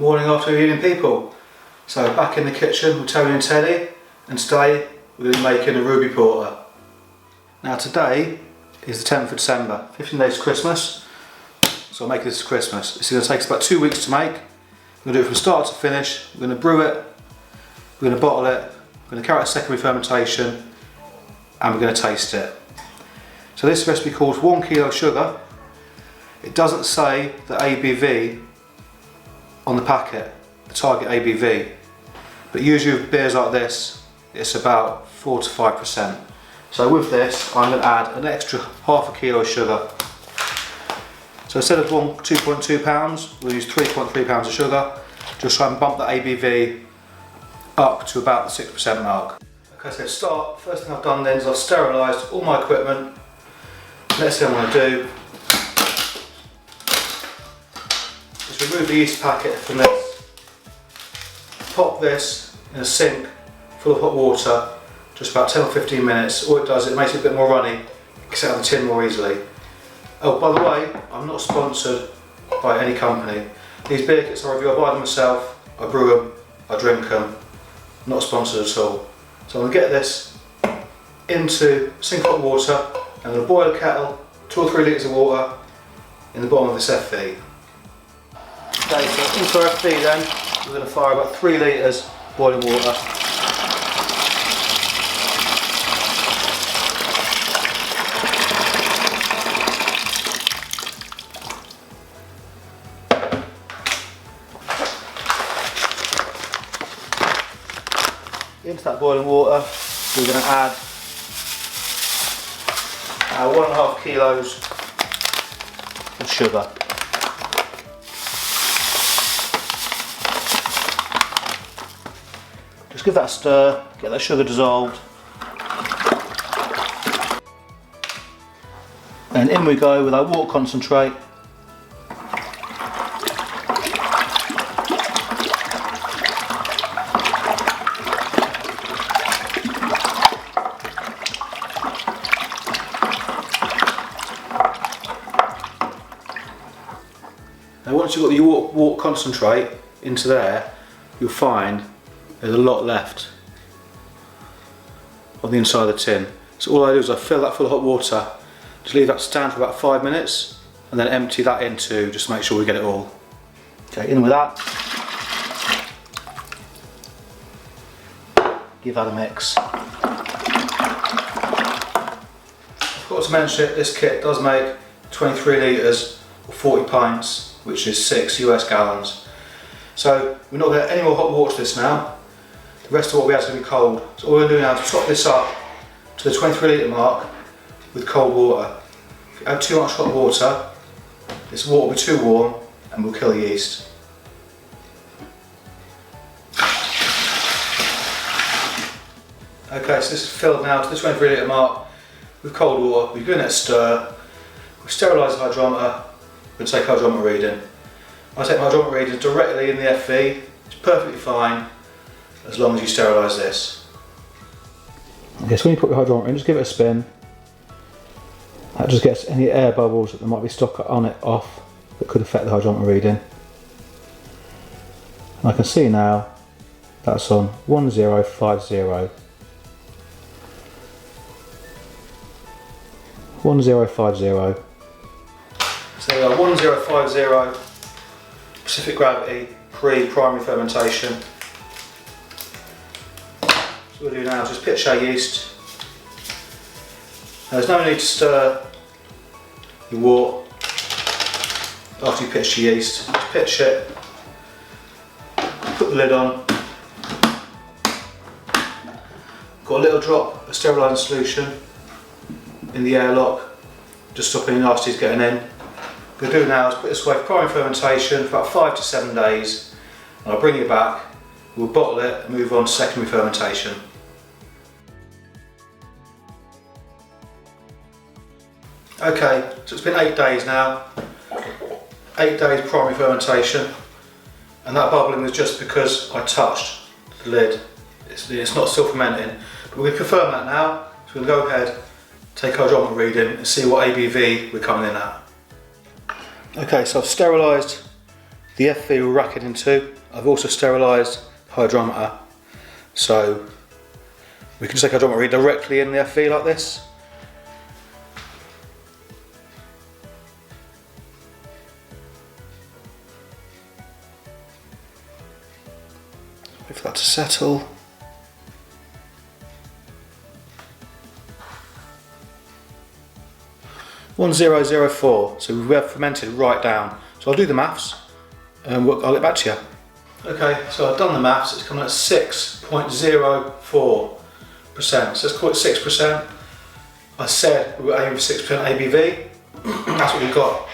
Morning, afternoon, evening people. So back in the kitchen with Tony and Teddy, and today we're going to be making a ruby porter. Now today is the 10th of December, 15 days to Christmas, so I'll make this for Christmas. This is going to take us about 2 weeks to make. We're going to do it from start to finish. We're going to brew it, we're going to bottle it, we're going to carry out secondary fermentation, and we're going to taste it. So this recipe calls 1 kilo sugar. It doesn't say the ABV on the packet, the target ABV, but usually with beers like this it's about 4 to 5%. So with this I'm going to add an extra half a kilo of sugar. So instead of 2.2 pounds we'll use 3.3 pounds of sugar, just try and bump the ABV up to about the 6% mark. Okay, so to start, first thing I've done then is I've sterilised all my equipment. Next thing I'm going to do is remove the yeast packet from this, pop this in a sink full of hot water, just about 10 or 15 minutes. All it does, it makes it a bit more runny, it gets it out of the tin more easily. Oh, by the way, I'm not sponsored by any company. These beer kits I review, I buy them myself, I brew them, I drink them, not sponsored at all. So I'm going to get this into a sink of hot water, I'm going to boil a kettle, 2 or 3 litres of water in the bottom of this FV. Okay, so into our FV then, we're going to fire about 3 litres boiling water. Into that boiling water, we're going to add 1.5 kilos of sugar. Just give that a stir, get that sugar dissolved. And in we go with our water concentrate. Now once you've got your water concentrate into there, you'll find there's a lot left on the inside of the tin. So all I do is I fill that full of hot water, just leave that to stand for about 5 minutes, and then empty that in too, just to make sure we get it all. Okay, in with that. Give that a mix. I forgot to mention it, this kit does make 23 litres or 40 pints, which is 6 US gallons. So we're not going to add any more hot water to this now. The rest of what we add is going to be cold. So all we're going to do now is top this up to the 23 litre mark with cold water. If you add too much hot water, this water will be too warm and will kill the yeast. Okay, so this is filled now to the 23 litre mark with cold water. We've given it a stir. We've sterilised the hydrometer. We're going to take hydrometer reading. I take my hydrometer reading directly in the FV. It's perfectly fine as long as you sterilise this. Okay, so when you put your hydrometer in, just give it a spin. That just gets any air bubbles that there might be stuck on it off that could affect the hydrometer reading. And I can see now that's on 1050. 1050. So we are 1050 specific gravity pre-primary fermentation. So what we'll do now is just pitch our yeast. Now there's no need to stir your wort after you pitch your yeast. Just pitch it, put the lid on. Got a little drop of sterilising solution in the airlock, just stopping any nasties getting in. What we'll do now is put this away for primary fermentation for about 5 to 7 days, and I'll bring it back, we'll bottle it and move on to secondary fermentation. Okay, so it's been 8 days now, 8 days primary fermentation, and that bubbling was just because I touched the lid. It's not still fermenting, but we're going to confirm that now, so we'll go ahead, take our hydrometer reading and see what ABV we're coming in at. Okay, so I've sterilised The FV will rack it into. I've also sterilised the hydrometer, so we can stick hydrometer directly in the FV like this. Wait for that to settle. $1004, so we have fermented right down. So I'll do the maths and I'll get back to you. Okay, so I've done the maths, it's coming at 6.04%, so let's call it 6%. I said we were aiming for 6% ABV, that's what we've got.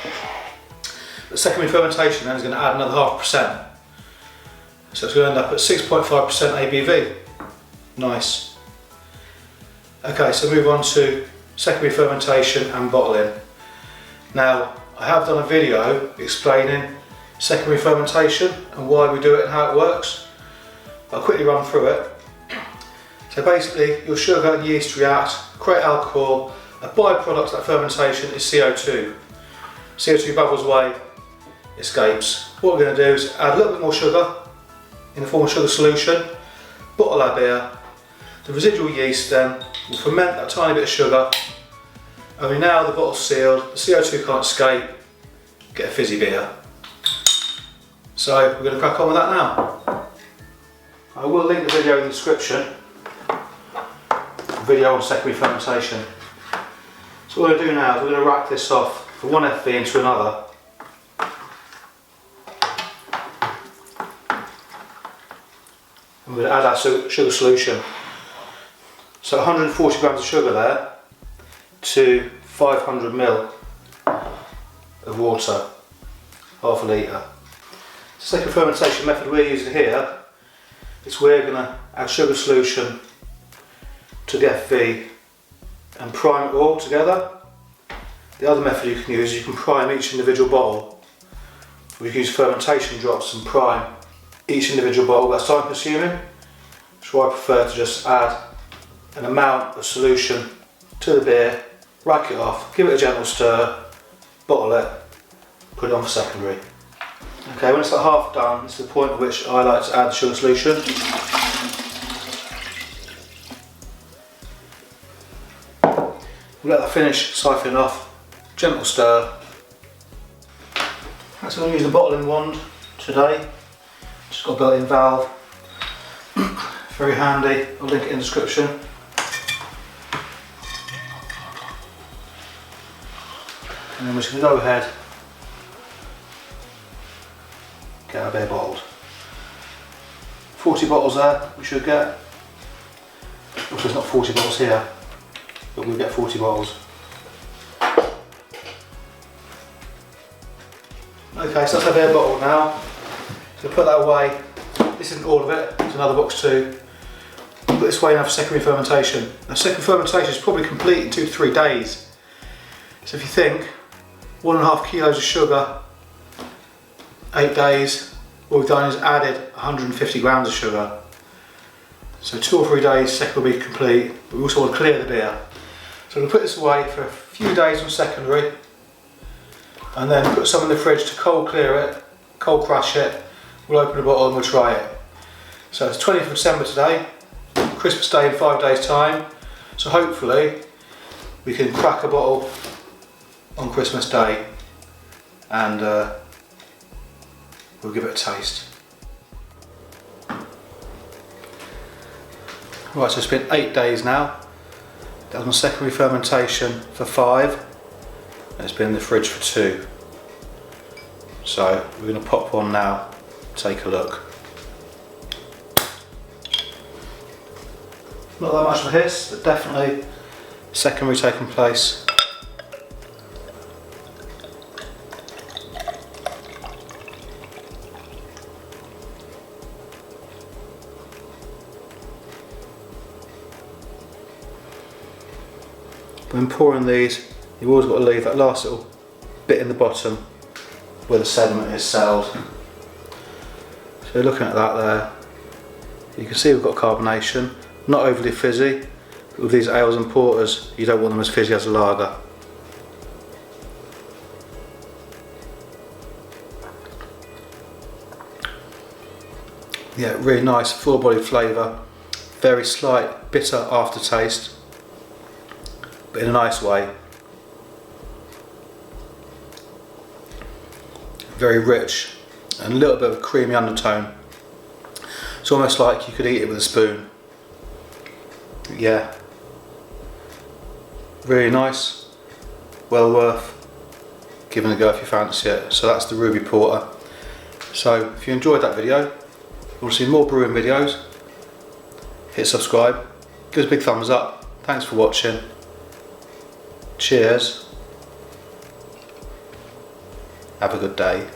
The secondary fermentation then is going to add another 0.5%. So it's going to end up at 6.5% ABV. Nice. Okay, so move on to secondary fermentation and bottling. Now, I have done a video explaining secondary fermentation and why we do it and how it works. I'll quickly run through it. So basically, your sugar and yeast react, create alcohol. A byproduct of that fermentation is CO2. CO2 bubbles away, escapes. What we're going to do is add a little bit more sugar in the form of sugar solution, bottle our beer. The residual yeast then will ferment that tiny bit of sugar. Only now the bottle's sealed, the CO2 can't escape, get a fizzy beer. So we're going to crack on with that now. I will link the video in the description, a video on secondary fermentation. So what we're going to do now is we're going to rack this off from one FV into another. And we're going to add our sugar solution. So 140 grams of sugar there to 500 ml of water, half a litre. The second fermentation method we're using here is we're going to add sugar solution to the FV and prime it all together. The other method you can use, you can prime each individual bottle. We can use fermentation drops and prime each individual bottle. That's time consuming, so I prefer to just add an amount of solution to the beer, rack it off, give it a gentle stir, bottle it, put it on for secondary. Okay, when it's at half done, it's the point at which I like to add the sugar solution. We'll let that finish, siphon off, gentle stir. So I'm going to use the bottling wand today, just got a built-in valve, very handy, I'll link it in the description. And then we're just going to go ahead, get our beer bottled. 40 bottles there we should get. Also there's not 40 bottles here, but we'll get 40 bottles. Okay, so that's our beer bottle now. So put that away. This isn't all of it, it's another box too. Put this away now for secondary fermentation. Now secondary fermentation is probably complete in 2 to 3 days. So if you think 1.5 kilos of sugar, 8 days, what we've done is added 150 grams of sugar. So 2 or 3 days, second will be complete, but we also want to clear the beer. So we'll put this away for a few days on secondary, and then put some in the fridge to cold clear it, cold crash it. We'll open the bottle and we'll try it. So it's 20th of December today, Christmas Day in 5 days time. So hopefully we can crack a bottle on Christmas Day and we'll give it a taste. Right, so it's been 8 days now. That was my secondary fermentation for 5, and it's been in the fridge for 2. So we're going to pop one now, take a look. Not that much of a hiss, but definitely secondary taking place. When pouring these, you've always got to leave that last little bit in the bottom where the sediment is settled. So looking at that there, you can see we've got carbonation, not overly fizzy, but with these ales and porters, you don't want them as fizzy as a lager. Yeah, really nice, full bodied flavour, very slight bitter aftertaste, but in a nice way. Very rich and a little bit of a creamy undertone. It's almost like you could eat it with a spoon. Yeah, really nice, well worth giving a go if you fancy it. So that's the Ruby Porter. So if you enjoyed that video, you want to see more brewing videos, hit subscribe, give us a big thumbs up. Thanks for watching. Cheers. Have a good day.